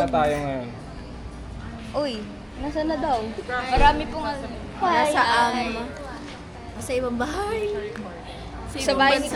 na tayo ngayon? Uy, nasa na daw? Marami pong Nasa sa ibang bahay. sa bahay ni...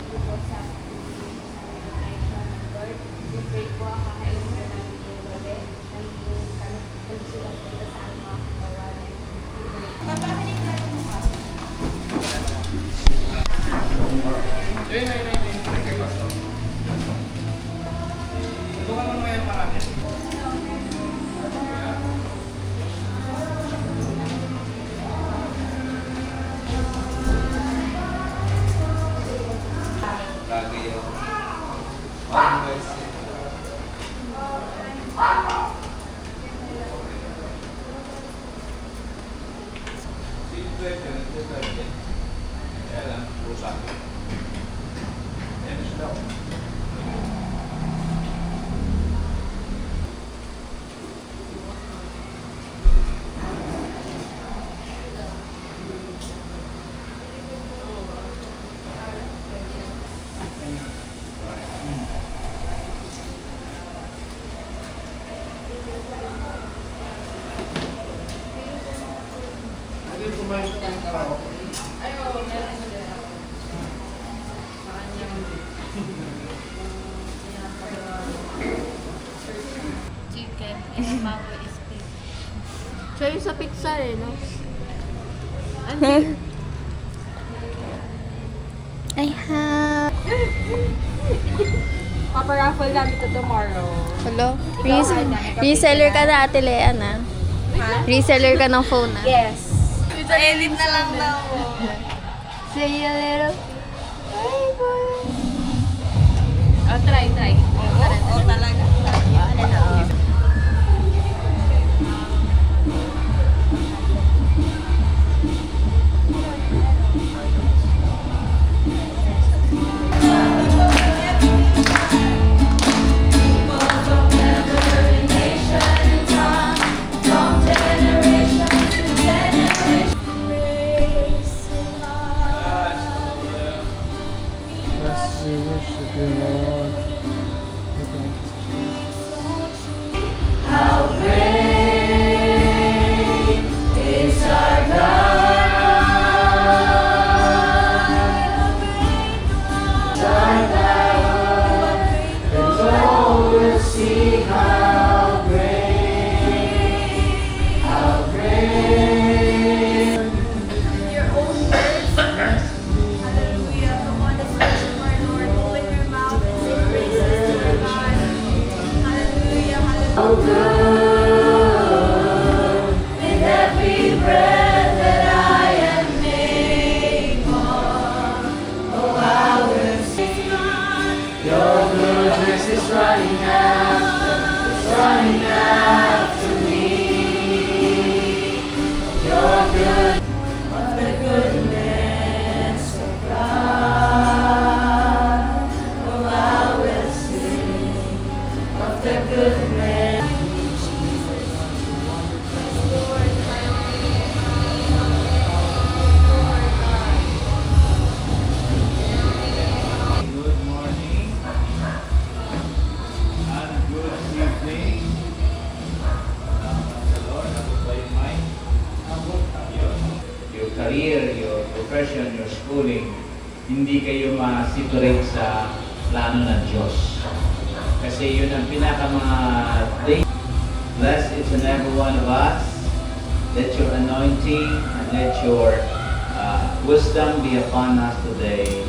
Chicken and mango is beef. Siya yung sa pizza eh, no? I have... Paparaffle namin ito tomorrow. Hello? Reseller ka na, Ate Lea na. Reseller ka ng phone na. Yes. Edit na lang daw. Say a little... Hey, boy. Oh, try. Oo, talaga. Yes, we worship you, Lord. Good morning and good evening. Salamat sa Lord, ako ba yung mind? Your career, your profession, your schooling, hindi kayo ma-separate sa plano ng Diyos. Kasi yun ang pinaka-day. Bless each and every one of us. Let your anointing and let your wisdom be upon us today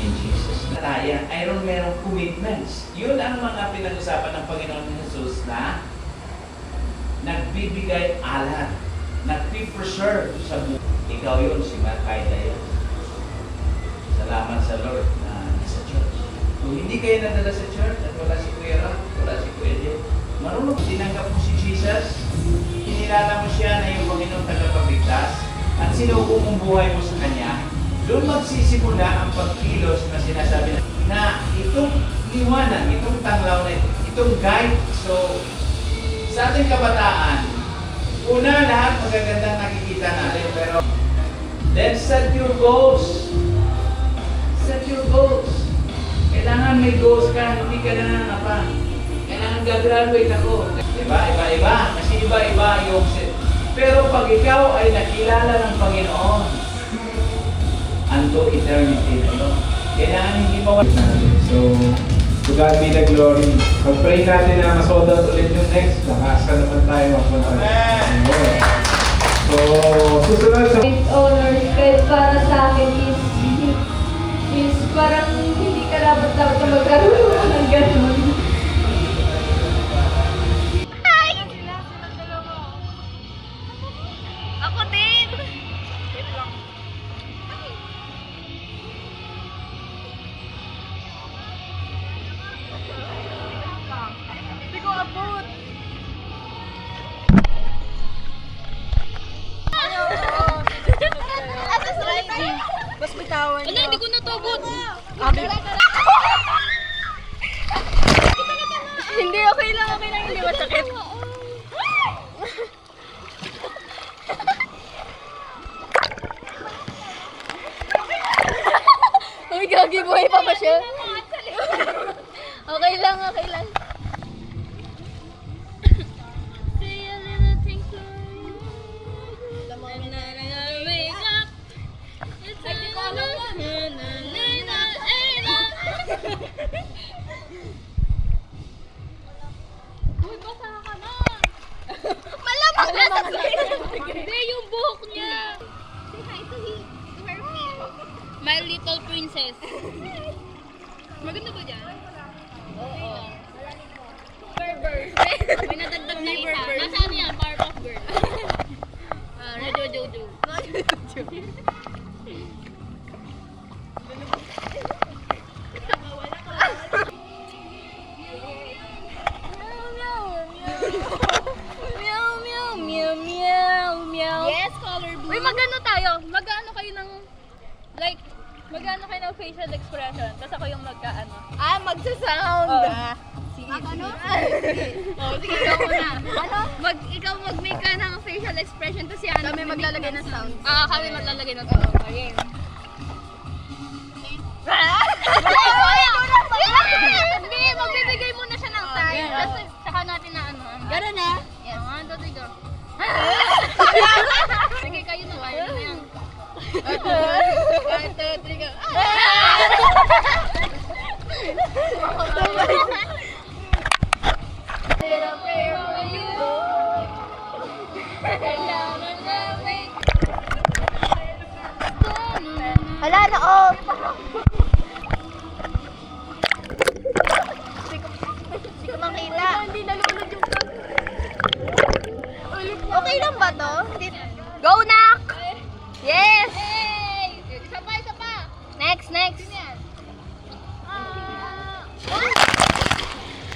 in Jesus' name. Mayroon merong commitments. Yun ang mga pinag-usapan ng Panginoon Jesus na nagbibigay alat, nagpipreserve sa buhay. Ikaw yun, si Markaida yun. Salamat sa Lord na nasa church. Kung hindi kayo nadala sa church at wala si Kuya Rob, wala si Kuya Jeff, marunong tinanggap mo si Jesus, kinilala mo siya na yung Panginoon tagapagligtas, at sinuko mong buhay mo sa Kanya, doon magsisimula ang pagkilos na sinasabi na itong liwanag, itong tanglaw na ito, itong guide. So, sa ating kabataan, una lahat magagandang nakikita natin, pero then set your goals. Set your goals. Kailangan may goals ka, hindi ka nangangapa. Kailangan gagraduate ako. Diba? Iba-iba. Kasi iba-iba yung pero pag ikaw ay nakilala ng Panginoon, unto eternity na yun. Kailangan hindi mawala. So, to God be the glory. Pag-pray natin na masold out ulit yung next, lakasan naman tayo mapunta. Amen. So, susunod sa... Great honor kahit para sa akin is parang hindi ka dapat na magkaroon ng ganun. Ako din! Hindi ko abot. Asa sliding? Mas bitawan niyo. Ano, hindi ko na to abot. Hindi, okay lang, hindi masakit. Uy, gagi, buhay pa ba siya? Okay lang, okay lang. Malamang nasa hindi, yung buhok niya. Say hi to her feet. My little princess. Maganda ba dyan? Oo. Burberry. May nadagdag na isa. Nasaan yan? Powerpuff Girl. Radio Jojo. Yes, color blue. Uy, mag-ano tayo? Mag-ano kayo ng, like, mag-ano kayo ng facial expression, tapos ako yung magka-ano. Magsa-sound. Sige. Ano? Sige, ikaw na. Ano? Ikaw mag-make ka ng facial expression, tapos yan. Kami maglalagay ng sound. Kami maglalagay ng sound. Okay. Hindi, magbibigay muna siya ng sign. Tapos saka natin na ano. Gano'n na? Yes. 1, 2, 3, go. Sige, kayo na. Kayo na yan. 1, 2, 3, go. Hala na, oh! Hindi ko makita. Hindi nalulod yung okay lang ba to? Go, Nak! Yes! Isa pa, isa pa. Next.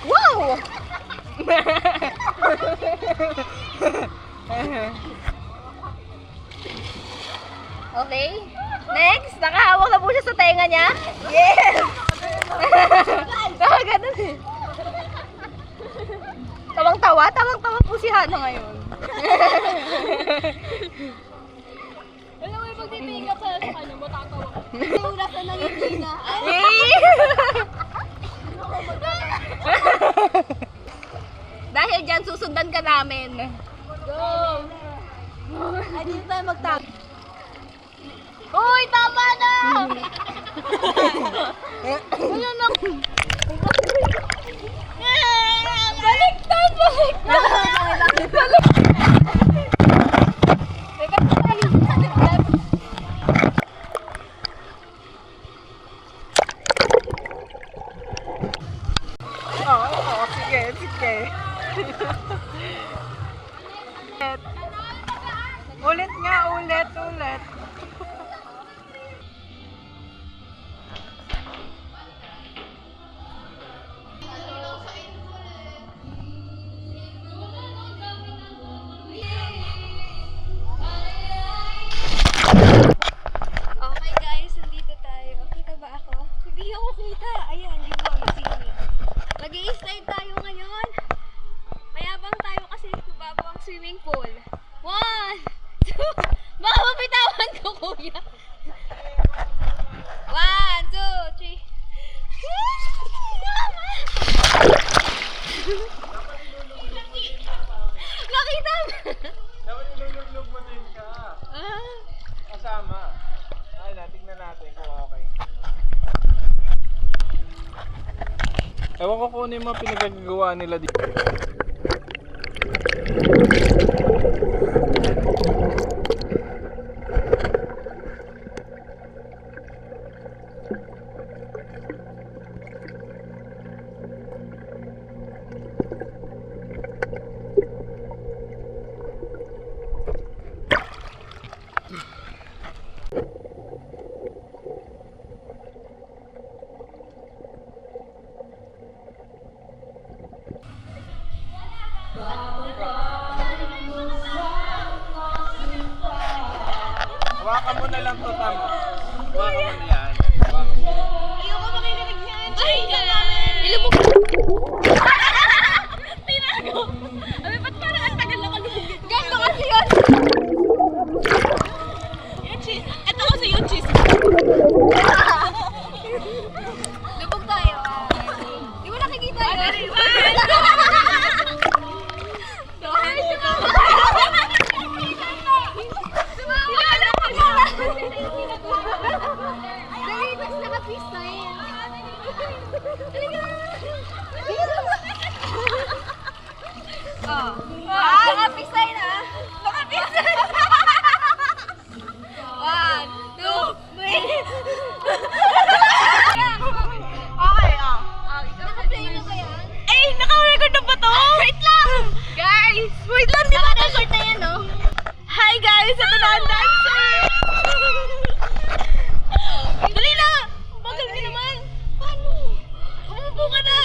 Wow! Okay. Next, nakahawak na po siya sa tenga niya. Yes! Ganun eh. Tawang-tawa po si Hana ngayon. Alam mo, pag titingin ka pala sa kanya, matatawa ka. Ulat na nangiti na. Dahil dyan, susundan ka namin. Go! Ay, dito tayo magtag. Uy, tama na! Wala na. Baliktad! Oo, sige. Ulit nga, ulit. Okay guys, nandito tayo. Kita ba ako? Hindi ako kita. Ayan, yung mga sini. Mag-i-slide tayo ngayon. Mayabang tayo kasi mababaw ang swimming pool. 1, 2, baka mapitawan ko, kuya. 1, 2, 3. Ewan ko kung ano yung mga pinagagawa nila dito. Hawakan mo na lang to, tama. Hawakan mo na yan. Hawakan mo. Ayoko makinig yan. Ay, ilubog. Tinago. Abi, ba't parang ang tagal na kalubog? Ganda kasi yun. Yung cheese. Ito kasi yung cheese. Lubog tayo. Di mo nakikita yun. Nakapisay na. Nakapisay. 1, 2, 3. Okay, naka-play na ba yan? Eh, naka-record na ba to? Wait lang! Guys! Wait lang, di ba naka-record na yan, no? Hi guys! Ito na ang dancer! Dali na! Bagal ka naman! Paano? Umupo ka na!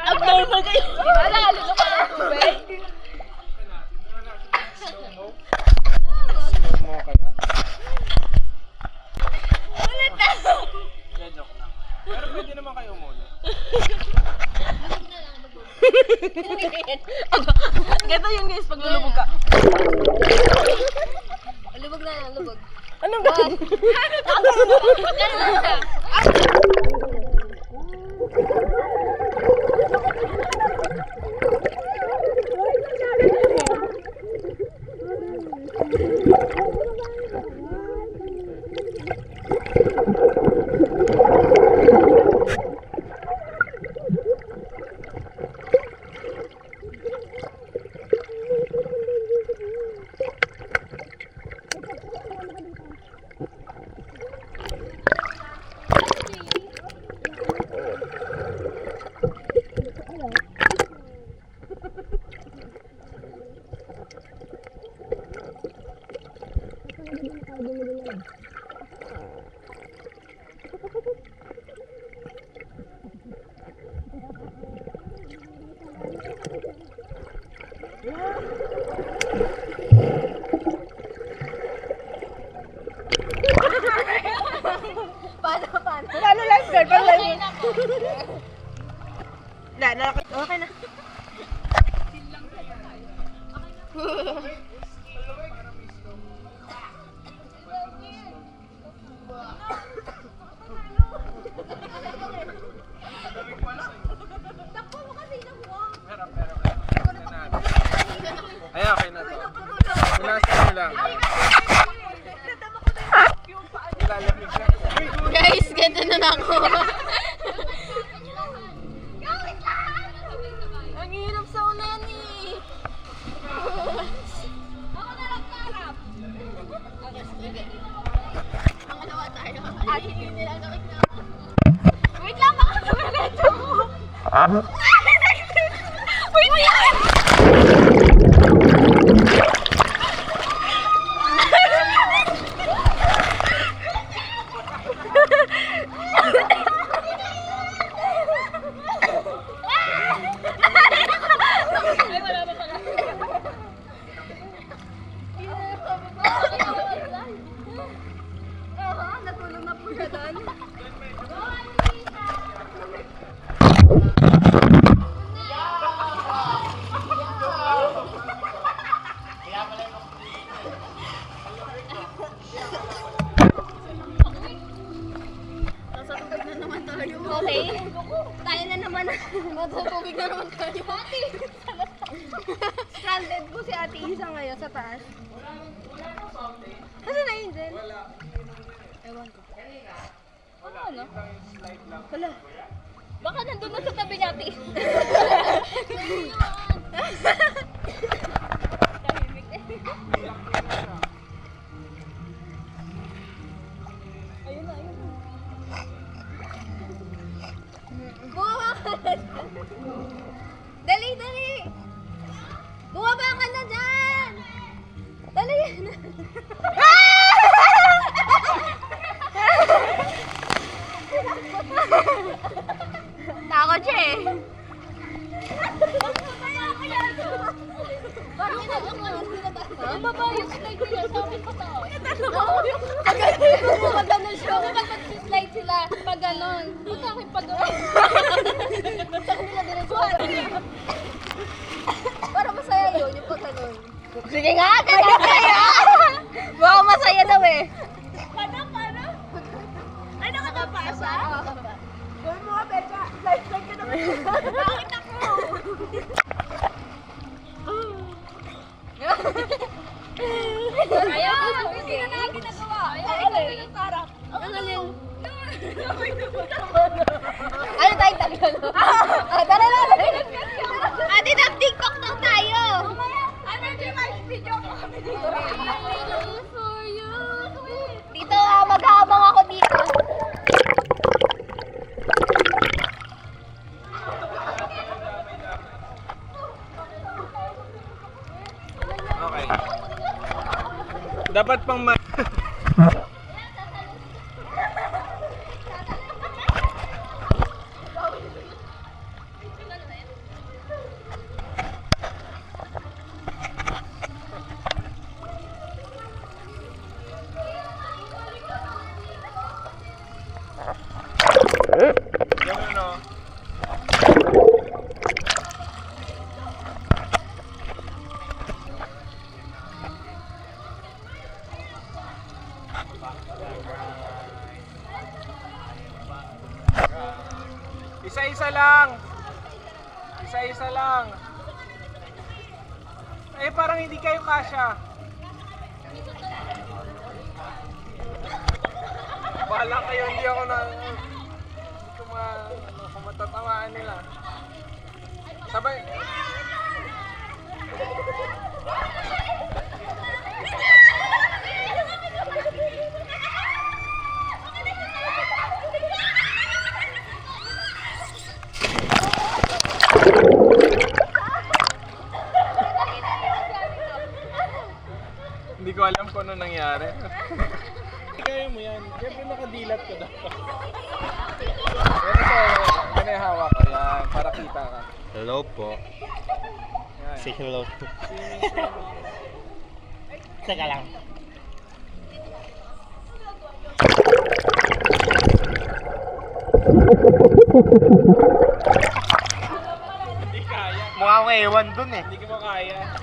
Abnormal kayo. Di ba? Nalalo ka ng tubig. Slow mo kaya? Ulit na. Yeah, joke lang. Pero pwede naman kayo muna. Ganito yun guys, pag lulubog ka. Lubog na lang, lubog. Anong gano'n? Paano lifeguard? Paano lifeguard? Okay na. Ay, okay na to. Pinasa nyo lang. Ilalamig ka. Guys, ganito na ako. Ang hirap sa ulan eh. Ako na lang karap. Pangalawa tayo. At hindi nila gawin na. Wait lang, baka sumireto mo. Wait lang! Okay? Tayo na naman. Nasa tubig na naman tayo. Stranded po si Ate Isa ngayon sa taas. Nasaan na yun, Jen? Ewan ko. Ano? Wala. Baka nandun na sa tabi niya, Ate. Tahimik eh. Ayun na, ayun na. Bumaba ka na dyan. Dali, dali. Bumaba ka na dyan. Dali. Takot siya eh. Parang baba yung slide nila sa amin pa tao. Pag ganon siya. Pag mag-slide sila, pag ganon. Ba't akin pag ganon? Sa kanila diretso ka ganon. Para masaya yun, yung pag ganon. Sige nga, ganon kaya! Baka masaya daw eh. Paano? Ay, nakakapasa? Gawin mo ka, Becha. Slide ka naman. Bakit ako? Ayaw! Hindi na namin ginagawa. Ayaw! Parang. Ang galing. Ano tayo tagalo? Tara na! Ate, nag-tiktok na tayo! Ano yung video ko kami dito? For you. Dito, mag-aabang ako dito. Okay. Dapat pang Isa-isa lang. Isa-isa lang. Eh, parang hindi kayo kasya. Bahala kayo, hindi ako kung matatamaan nila. Sabay. Hindi ko alam kung ano nangyari. Kaya mo yan. Siyempre nakadilat ko dapat. Pero ito, hawak ko yan. Para kita ka. Hello po. Yan. Say hello. Teka lang. Hindi kaya. Mukha akong ewan dun eh. Hindi ko mo kaya.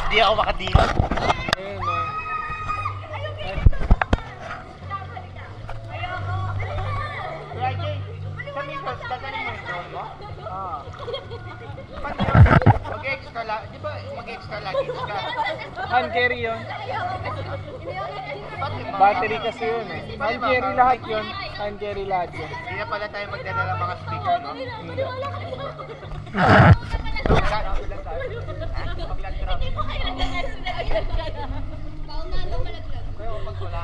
Hindi ako makadila. Ayun o. Kuya Jay, sa Migos, dadalhin mo yung phone mo? Ah. Paano yun? Mag-extra lang. Di ba mag-extra luggage ka? Hand carry yun. Ba't di ba? Battery kasi yun eh. Hand carry lahat yun. Hand carry lahat yun. Hindi na pala tayo magdala ng mga speaker, no? Hindi.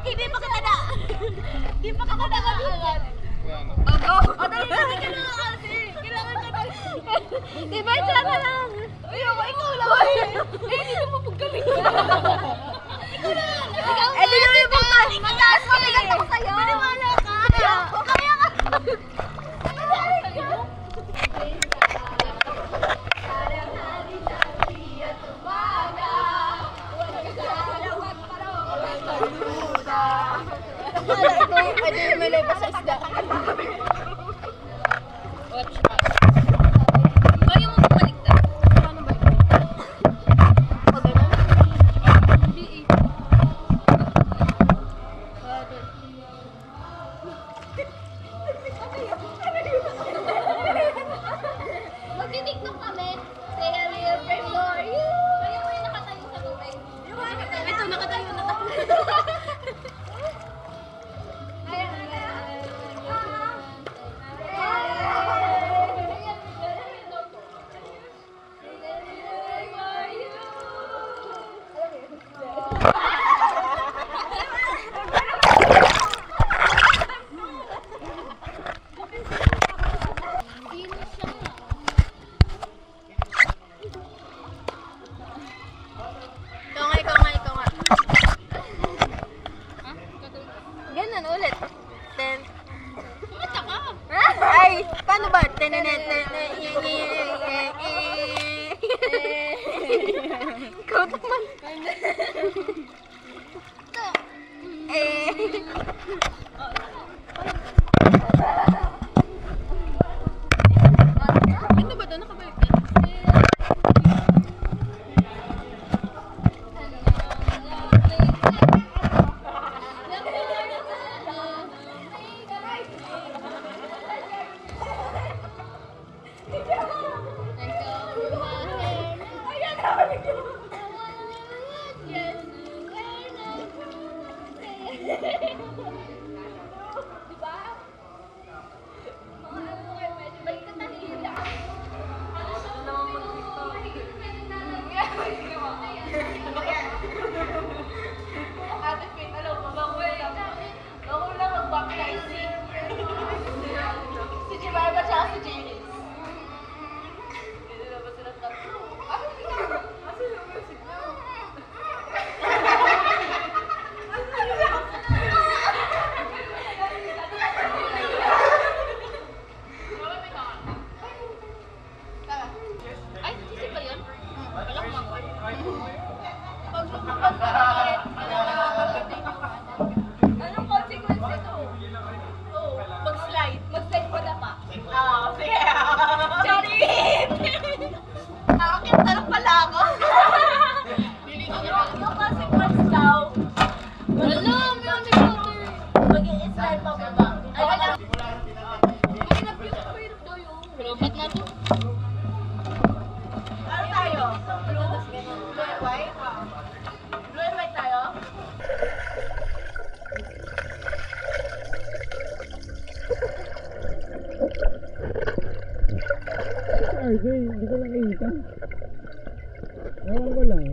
Hindi pa kita na! Hindi pa kita nakakalat! Yan. O, dali ka na kasi! Kailangan ka na! Diba, siya ka lang! Ayoko, ikaw lang! Hindi mo pagkabit ka! Ikaw lang! Eh, di naman yung pagkabit! Mataas mo, bigat ako sa'yo! Maniwala ka! Kaya ka! Akala ko, ano yung malay pa sa isda. Watch out. Kaya mo bumaliktad. Paano ba ito? O, ganun? Hindi eh. Magtitiktok kami. Say a real pray for you. Kaya mo yung nakatayo sa tubig. Ito, nakatayo na tayo. Ikaw nga. Ganun ulit. Ten. Kumata ka. Ay, paano ba? Ikaw naman. Ano ba doon? Nakabalik ka? Ay, sisi ba yun? Wala ko mangkot. Anong consequence nito? Oh, mag-slide. Mag-slide pa na pa. Sige. Charit! Akin, tanong pala ako. Yung consequence daw, Wala, may underwater. mag-i-slide pa ba? Ano lang? Robot na to. Ano tayo? Blue and white? Blue and white tayo? RJ, hindi ko nakita.